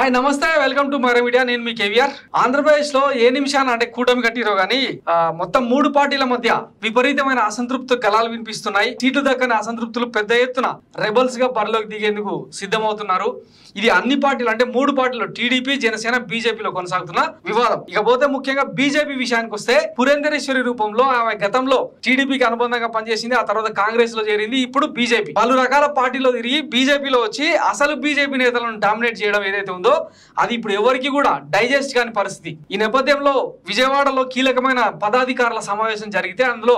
Hi నమస్తే welcome to మరో media నేను మీ కేవీఆర్ ఆంధ్రప్రదేశ్ లో ఏ నిమిషాన అంటే కూటమి కట్టిరో గానీ మొత్తం మూడు పార్టీల మధ్య విపరీతమైన అసంతృప్తి గలాలు వినిపిస్తున్నాయి సీట్లు దక్కని అసంతృప్తులు పెద్ద ఎత్తున రెబల్స్ గా బరిలోకి దిగేందుకు సిద్ధమవుతున్నారు ఇది అన్ని పార్టీలు అంటే మూడు పార్టీలు టీడీపీ జనసేన బీజేపీలో కొనసాగుతున్న వివాదం ఇకపోతే ముఖ్యంగా బీజేపీ విషయానికి వస్తే పురేందరేశ్వరి రూపంలో ఆమె గతంలో టీడీపీకి అనుబంధంగా పనిచేసింది ఆ తర్వాత కాంగ్రెస్ లో చేరింది ఇప్పుడు బీజేపీ పలు రకాల పార్టీలో తిరిగి బీజేపీలో వచ్చి అసలు బీజేపీ నేతలను డామినేట్ చేయడం ఏదైతే ఉందో అది ఇప్పుడు ఎవరికి కూడా డైజెస్ట్ కాని పరిస్థితి ఈ నేపథ్యంలో విజయవాడలో కీలకమైన పదాధికారుల సమావేశం జరిగితే అందులో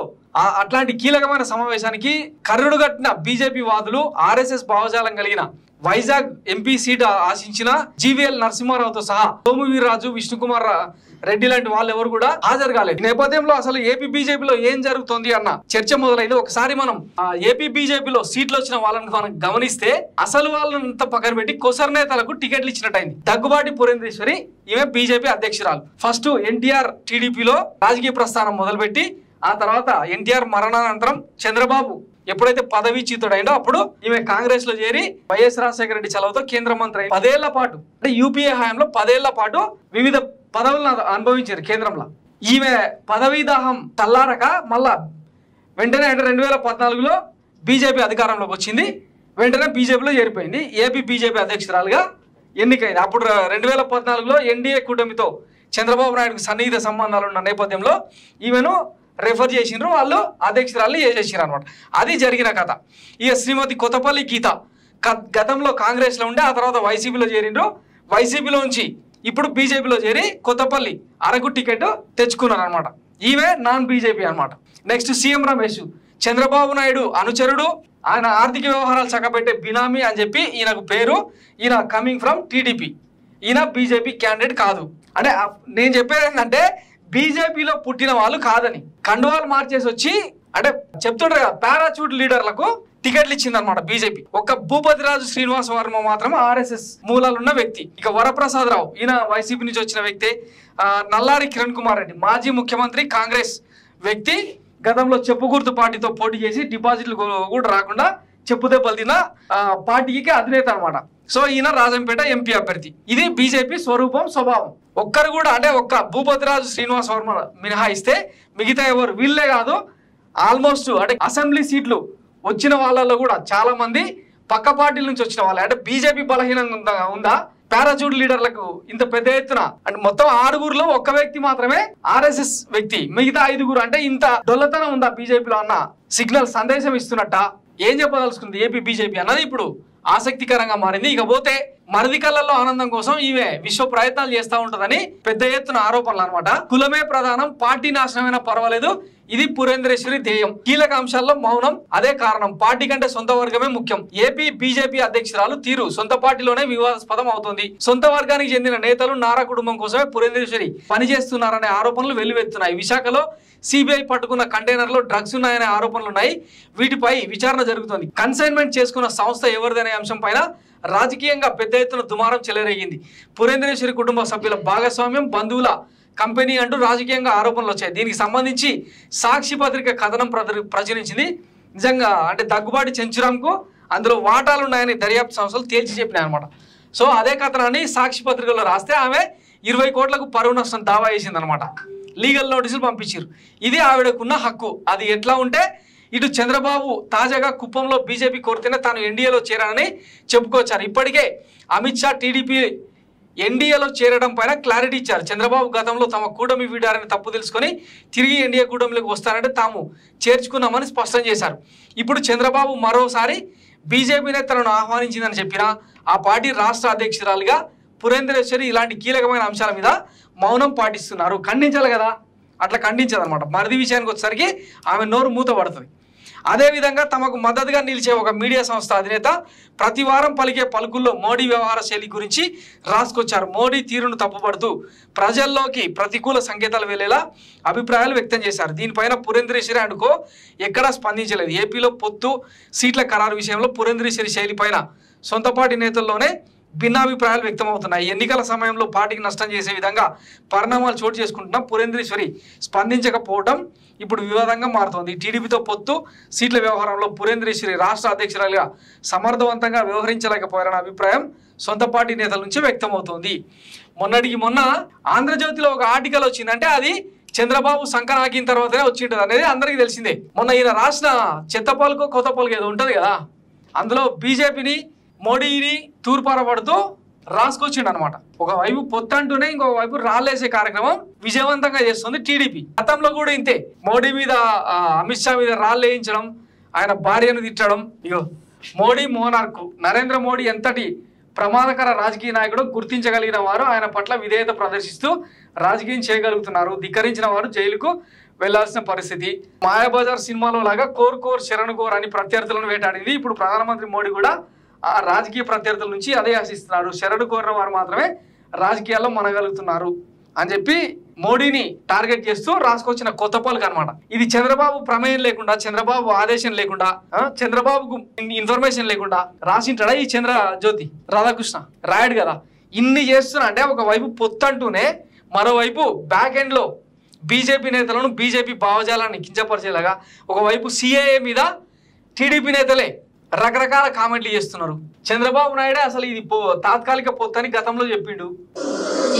అట్లాంటి కీలకమైన సమావేశానికి కర్రుడు కట్టిన బీజేపీ వాదులు ఆర్ఎస్ఎస్ భావజాలం కలిగిన వైజాగ్ ఎంపీ సీట్ ఆశించిన జీవీఎల్ నరసింహారావుతో సహా సోము వీర్రాజు విష్ణుకుమార్ రెడ్డి లాంటి వాళ్ళు ఎవరు కూడా హాజరు కాలేదు ఈ నేపథ్యంలో అసలు ఏపీ బీజేపీలో ఏం జరుగుతోంది అన్న చర్చ మొదలైంది ఒకసారి మనం ఏపీ బీజేపీలో సీట్లు వచ్చిన వాళ్ళని మనం గమనిస్తే అసలు వాళ్ళంతా పక్కన పెట్టి కొసర్ నేతలకు టికెట్లు ఇచ్చినట్టయింది దగ్గుబాటి పురేంద్రేశ్వరి ఈమె బీజేపీ అధ్యక్షురాలు ఫస్ట్ ఎన్టీఆర్ టీడీపీలో రాజకీయ ప్రస్థానం మొదలుపెట్టి ఆ తర్వాత ఎన్టీఆర్ మరణానంతరం చంద్రబాబు ఎప్పుడైతే పదవీచ్యుతుడైందో అప్పుడు ఈమె కాంగ్రెస్ లో చేరి వైఎస్ రాజశేఖర రెడ్డి చలవతో కేంద్ర మంత్రి 10 ఏళ్ల పాటు అంటే యూపీఏ హయాంలో 10 ఏళ్ల పాటు వివిధ పదవులను అనుభవించారు కేంద్రంలో ఈమె పదవీ దాహం చల్లారక మళ్ళా వెంటనే అంటే 2014లో బీజేపీ అధికారంలోకి వచ్చింది వెంటనే బీజేపీలో చేరిపోయింది ఏపీ బీజేపీ అధ్యక్షురాలుగా ఎన్నికైంది అప్పుడు 2014లో ఎన్డీఏ కూటమితో చంద్రబాబు నాయుడుకు సన్నిహిత సంబంధాలు ఉన్న నేపథ్యంలో ఈమెను రెఫర్ చేసిండ్రు వాళ్ళు అధ్యక్షురాలు చేసారు అనమాట అది జరిగిన కథ ఇక శ్రీమతి కొత్తపల్లి గీత గతంలో కాంగ్రెస్లో ఉండే ఆ తర్వాత వైసీపీలో చేరిండ్రు వైసీపీలో నుంచి ఇప్పుడు బీజేపీలో చేరి కొత్తపల్లి అరకు టికెట్ తెచ్చుకున్నారు అనమాట ఈమె నాన్ బీజేపీ అనమాట నెక్స్ట్ సీఎం రమేష్ చంద్రబాబు నాయుడు అనుచరుడు ఆయన ఆర్థిక వ్యవహారాలు చక్కబెట్టే బినామీ అని చెప్పి ఈయనకు పేరు ఈయన కమింగ్ ఫ్రమ్ టీడీపీ ఈయన బీజేపీ క్యాండిడేట్ కాదు అంటే నేను చెప్పేది ఏంటంటే బీజేపీలో పుట్టిన వాళ్ళు కాదని కండువాలు మార్చేసి వచ్చి అంటే చెప్తుంటారు కదా పారాచూట్ లీడర్లకు టికెట్లు ఇచ్చిందనమాట బీజేపీ ఒక్క భూపతిరాజు శ్రీనివాస వర్మ మాత్రం ఆర్ఎస్ఎస్ మూలాలున్న వ్యక్తి ఇక వరప్రసాద్ రావు ఈయన వైసీపీ నుంచి వచ్చిన వ్యక్తి నల్లారి కిరణ్ కుమార్ రెడ్డి మాజీ ముఖ్యమంత్రి కాంగ్రెస్ వ్యక్తి గతంలో చెప్పు గుర్తు పార్టీతో పోటీ చేసి డిపాజిట్లు కూడా రాకుండా చెప్పు దెబ్బలు తిన్న పార్టీకి అధినేత అనమాట సో ఈయన రాజంపేట ఎంపీ అభ్యర్థి ఇది బీజేపీ స్వరూపం స్వభావం ఒక్కరు కూడా అంటే ఒక్క భూపతిరాజు శ్రీనివాస వర్మ మినహాయిస్తే మిగతా ఎవరు వీళ్ళే కాదు ఆల్మోస్ట్ అంటే అసెంబ్లీ సీట్లు వచ్చిన వాళ్ళలో కూడా చాలా మంది పక్క పార్టీల నుంచి వచ్చిన వాళ్ళే అంటే బీజేపీ బలహీనంగా ఉందా పారాచూట్ లీడర్లకు ఇంత పెద్ద ఎత్తున అంటే మొత్తం 6గురులో ఒక్క వ్యక్తి మాత్రమే ఆర్ఎస్ఎస్ వ్యక్తి మిగతా 5గురు అంటే ఇంత డొల్లతనం ఉందా బీజేపీలో అన్న సిగ్నల్ సందేశం ఇస్తున్నట్ట ఏం చెప్పదలుచుకుంది ఏపీ బీజేపీ అన్నది ఇప్పుడు ఆసక్తికరంగా మారింది ఇకపోతే మరిది కళ్ళల్లో ఆనందం కోసం ఈమె విశ్వ ప్రయత్నాలు చేస్తూ ఉంటదని పెద్ద ఎత్తున ఆరోపణలు అనమాట కులమే ప్రధానం పార్టీ నాశనమైనా పర్వాలేదు ఇది పురేంద్రేశ్వరి ధ్యేయం కీలక అంశాల్లో మౌనం అదే కారణం పార్టీ కంటే సొంత వర్గమే ముఖ్యం ఏపీ బీజేపీ అధ్యక్షురాలు తీరు సొంత పార్టీలోనే వివాదాస్పదం అవుతోంది సొంత వర్గానికి చెందిన నేతలు నారా కుటుంబం కోసమే పురేంద్రేశ్వరి పనిచేస్తున్నారనే ఆరోపణలు వెల్లువెత్తున్నాయి విశాఖలో సిబిఐ పట్టుకున్న కంటైనర్ లో డ్రగ్స్ ఉన్నాయనే ఆరోపణలు ఉన్నాయి వీటిపై విచారణ జరుగుతోంది కన్సైన్మెంట్ చేసుకున్న సంస్థ ఎవరిదనే అంశం పైన రాజకీయంగా పెద్ద ఎత్తున దుమారం చెలరేగింది పురేంద్రేశ్వరి కుటుంబ సభ్యుల భాగస్వామ్యం బంధువుల కంపెనీ అంటూ రాజకీయంగా ఆరోపణలు వచ్చాయి దీనికి సంబంధించి సాక్షి పత్రిక కథనం ప్రచురించింది నిజంగా అంటే దగ్గుబాటి చెంచురాంకు అందులో వాటాలు ఉన్నాయని దర్యాప్తు సంస్థలు తేల్చి చెప్పినాయి అనమాట సో అదే కథనాన్ని సాక్షి పత్రికలో రాస్తే ఆమె 20 కోట్లకు పరువు నష్టం దావా చేసింది అనమాట లీగల్ నోటీసులు పంపించారు ఇది ఆవిడకున్న హక్కు అది ఎట్లా ఉంటే ఇటు చంద్రబాబు తాజాగా కుప్పంలో బీజేపీ కోరితేనే తాను ఎన్డీఏలో చేరానని చెప్పుకొచ్చారు ఇప్పటికే అమిత్ షా టీడీపీ ఎన్డీఏలో చేరడం పైన క్లారిటీ ఇచ్చారు చంద్రబాబు గతంలో తమ కూటమి వీడారని తప్పు తెలుసుకొని తిరిగి ఎన్డీఏ కూటమిలోకి వస్తారంటే తాము చేర్చుకున్నామని స్పష్టం చేశారు ఇప్పుడు చంద్రబాబు మరోసారి బీజేపీనే తనను ఆహ్వానించిందని చెప్పినా ఆ పార్టీ రాష్ట్ర అధ్యక్షురాలుగా పురేంద్రేశ్వరి ఇలాంటి కీలకమైన అంశాల మీద మౌనం పాటిస్తున్నారు ఖండించాలి కదా అట్లా ఖండించదనమాట మరిది విషయానికి వచ్చేసరికి ఆమె నోరు మూత పడుతుంది అదేవిధంగా తమకు మద్దతుగా నిలిచే ఒక మీడియా సంస్థ అధినేత ప్రతి వారం పలికే పలుకుల్లో మోడీ వ్యవహార శైలి గురించి రాసుకొచ్చారు మోడీ తీరును తప్పుపడుతూ ప్రజల్లోకి ప్రతికూల సంకేతాలు వెళ్లేలా అభిప్రాయాలు వ్యక్తం చేశారు దీనిపైన పురేంద్రేశ్వరి అనుకో ఎక్కడా స్పందించలేదు ఏపీలో పొత్తు సీట్ల ఖరారు విషయంలో పురేంద్రేశ్వరి శైలి పైన సొంత పార్టీ నేతల్లోనే భిన్నాభిప్రాయాలు వ్యక్తమవుతున్నాయి ఎన్నికల సమయంలో పార్టీకి నష్టం చేసే విధంగా పరిణామాలు చోటు చేసుకుంటున్న పురేంద్రేశ్వరి స్పందించకపోవడం ఇప్పుడు వివాదంగా మారుతోంది టీడీపీతో పొత్తు సీట్ల వ్యవహారంలో పురేంద్రేశ్వరి రాష్ట్ర అధ్యక్షురాలిగా సమర్థవంతంగా వ్యవహరించలేకపోయారన్న అభిప్రాయం సొంత పార్టీ నేతల నుంచి వ్యక్తమవుతోంది. మొన్నటికి మొన్న ఆంధ్రజ్యోతిలో ఒక ఆర్టికల్ వచ్చిందంటే అది చంద్రబాబు సంకనాకిన తర్వాతనే వచ్చింటది అనేది అందరికీ తెలిసిందే. మొన్న ఈయన రాసిన చెత్త పలుకు కొత్త పలుకు ఏదో ఉంటుంది కదా, అందులో బీజేపీని మోడీని తూర్పారపడుతూ రాసుకొచ్చిండు అనమాట. ఒకవైపు పొత్తంటూనే ఇంకొక వైపు రాళ్ళేసే కార్యక్రమం విజయవంతంగా చేస్తుంది టీడీపీ. గతంలో కూడా ఇంతే, మోడీ మీద అమిత్ షా మీద రాళ్ళు వేయించడం, ఆయన భార్యను తిట్టడం. ఇగో మోడీ మోనార్కు నరేంద్ర మోడీ ఎంతటి ప్రమాదకర రాజకీయ నాయకుడు గుర్తించగలిగిన వారు ఆయన పట్ల విధేయత ప్రదర్శిస్తూ రాజకీయం చేయగలుగుతున్నారు. ధిక్కరించిన వారు జైలుకు వెళ్లాల్సిన పరిస్థితి. మాయాబజార్ సినిమాలో లాగా కోర్ శరణ్ కోర్ అని ప్రత్యర్థులను వేటాడింది. ఇప్పుడు ప్రధానమంత్రి మోడీ కూడా ఆ రాజకీయ ప్రత్యర్థుల నుంచి అదే ఆశిస్తున్నారు. శరణు కోరిన వారు మాత్రమే రాజకీయాల్లో మనగలుగుతున్నారు అని చెప్పి మోడీని టార్గెట్ చేస్తూ రాసుకొచ్చిన కొత్త పలుకు అనమాట. ఇది చంద్రబాబు ప్రమేయం లేకుండా, చంద్రబాబు ఆదేశం లేకుండా, చంద్రబాబుకు ఇన్ఫర్మేషన్ లేకుండా రాసింటాడా ఈ చంద్ర జ్యోతి రాధాకృష్ణ? రాయడు కదా. ఇన్ని చేస్తున్నా అంటే ఒకవైపు పొత్తంటూనే మరోవైపు బ్యాక్ ఎండ్ లో బీజేపీ నేతలను, బీజేపీ భావజాలాన్ని కించపరిచేలాగా ఒకవైపు సిఏఏ మీద టీడీపీ నేతలే రకరకాల కామెంట్లు చేస్తున్నారు. చంద్రబాబు నాయుడే అసలు ఇది తాత్కాలిక పొత్తని గతంలో చెప్పిండు.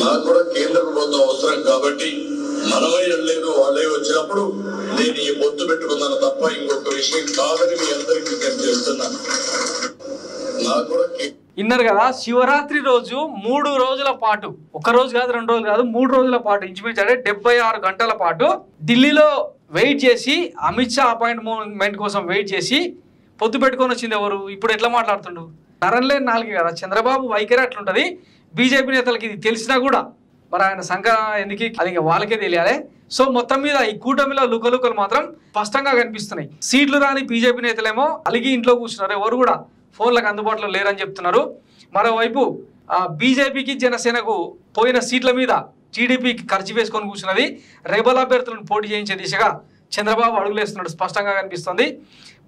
నాకు కూడా కేంద్ర ప్రభుత్వం అవసరం కాబట్టి మనమే వెళ్ళలేదు, వాళ్ళే వచ్చినప్పుడు నేను ఈ పొత్తు పెట్టుకున్నాను తప్ప ఇంకొక విషయం కాదని మీ అందరికీ నేను చేస్తున్నాను. నాకు కూడా ఇన్నారు కదా, శివరాత్రి రోజు 3 రోజుల పాటు, ఒక రోజు కాదు 2 రోజులు కాదు 3 రోజుల పాటు ఇంచుమించు 76 గంటల పాటు ఢిల్లీలో వెయిట్ చేసి, అమిత్ షా అపాయింట్మెంట్ కోసం వెయిట్ చేసి పొత్తు పెట్టుకొని వచ్చింది ఎవరు? ఇప్పుడు ఎట్లా మాట్లాడుతుండు? నరంలేని నాలుగే కదా. చంద్రబాబు వైఖరి అట్లుంటది. బీజేపీ నేతలకి ఇది తెలిసినా కూడా మరి ఆయన సంఘ ఎందుకు అది వాళ్ళకే తెలియాలి. సో మొత్తం మీద ఈ కూటమిలో లుకలుకలు మాత్రం స్పష్టంగా కనిపిస్తున్నాయి. సీట్లు రాని బీజేపీ నేతలేమో అలిగి ఇంట్లో కూర్చున్నారు, ఎవరు కూడా ఫోన్లకు అందుబాటులో లేరని చెప్తున్నారు. మరోవైపు బీజేపీకి జనసేనకు పోయిన సీట్ల మీద టీడీపీకి ఖర్చు వేసుకొని కూర్చున్నది. రెబల్ అభ్యర్థులను పోటీ చేయించే దిశగా చంద్రబాబు అడుగులేస్తున్నాడు, స్పష్టంగా కనిపిస్తుంది.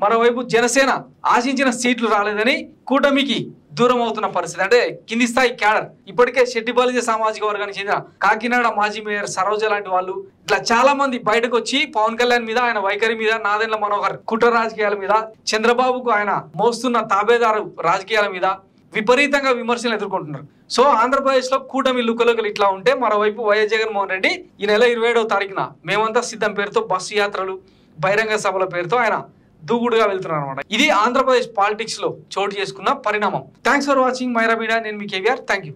మరోవైపు జనసేన ఆశించిన సీట్లు రాలేదని కూటమికి దూరం అవుతున్న పరిస్థితి. అంటే కింది స్థాయి క్యాడర్ ఇప్పటికే శెట్టిబాలిజ సామాజిక వర్గానికి చెందిన కాకినాడ మాజీ మేయర్ సరోజ లాంటి వాళ్ళు ఇట్లా చాలా మంది బయటకు వచ్చి పవన్ కళ్యాణ్ మీద, ఆయన వైఖరి మీద, నాదెండ్ల మనోహర్ కుట్ర రాజకీయాల మీద, చంద్రబాబుకు ఆయన మోస్తున్న తాబేదారు రాజకీయాల మీద విపరీతంగా విమర్శలు ఎదుర్కొంటున్నారు. సో ఆంధ్రప్రదేశ్ లో కూటమి లుకలుకలు ఇట్లా ఉంటే, మరోవైపు వైఎస్ జగన్మోహన్ రెడ్డి ఈ నెల 27వ తారీఖున మేమంతా సిద్ధం పేరుతో బస్సు యాత్రలు, బహిరంగ సభల పేరుతో ఆయన దూకుడుగా వెళ్తున్నారు అనమాట. ఇది ఆంధ్రప్రదేశ్ పాలిటిక్స్ లో చోటు చేసుకున్న పరిణామం. Thanks for watching Myra Media. నేను మీ కేవీఆర్. Thank you.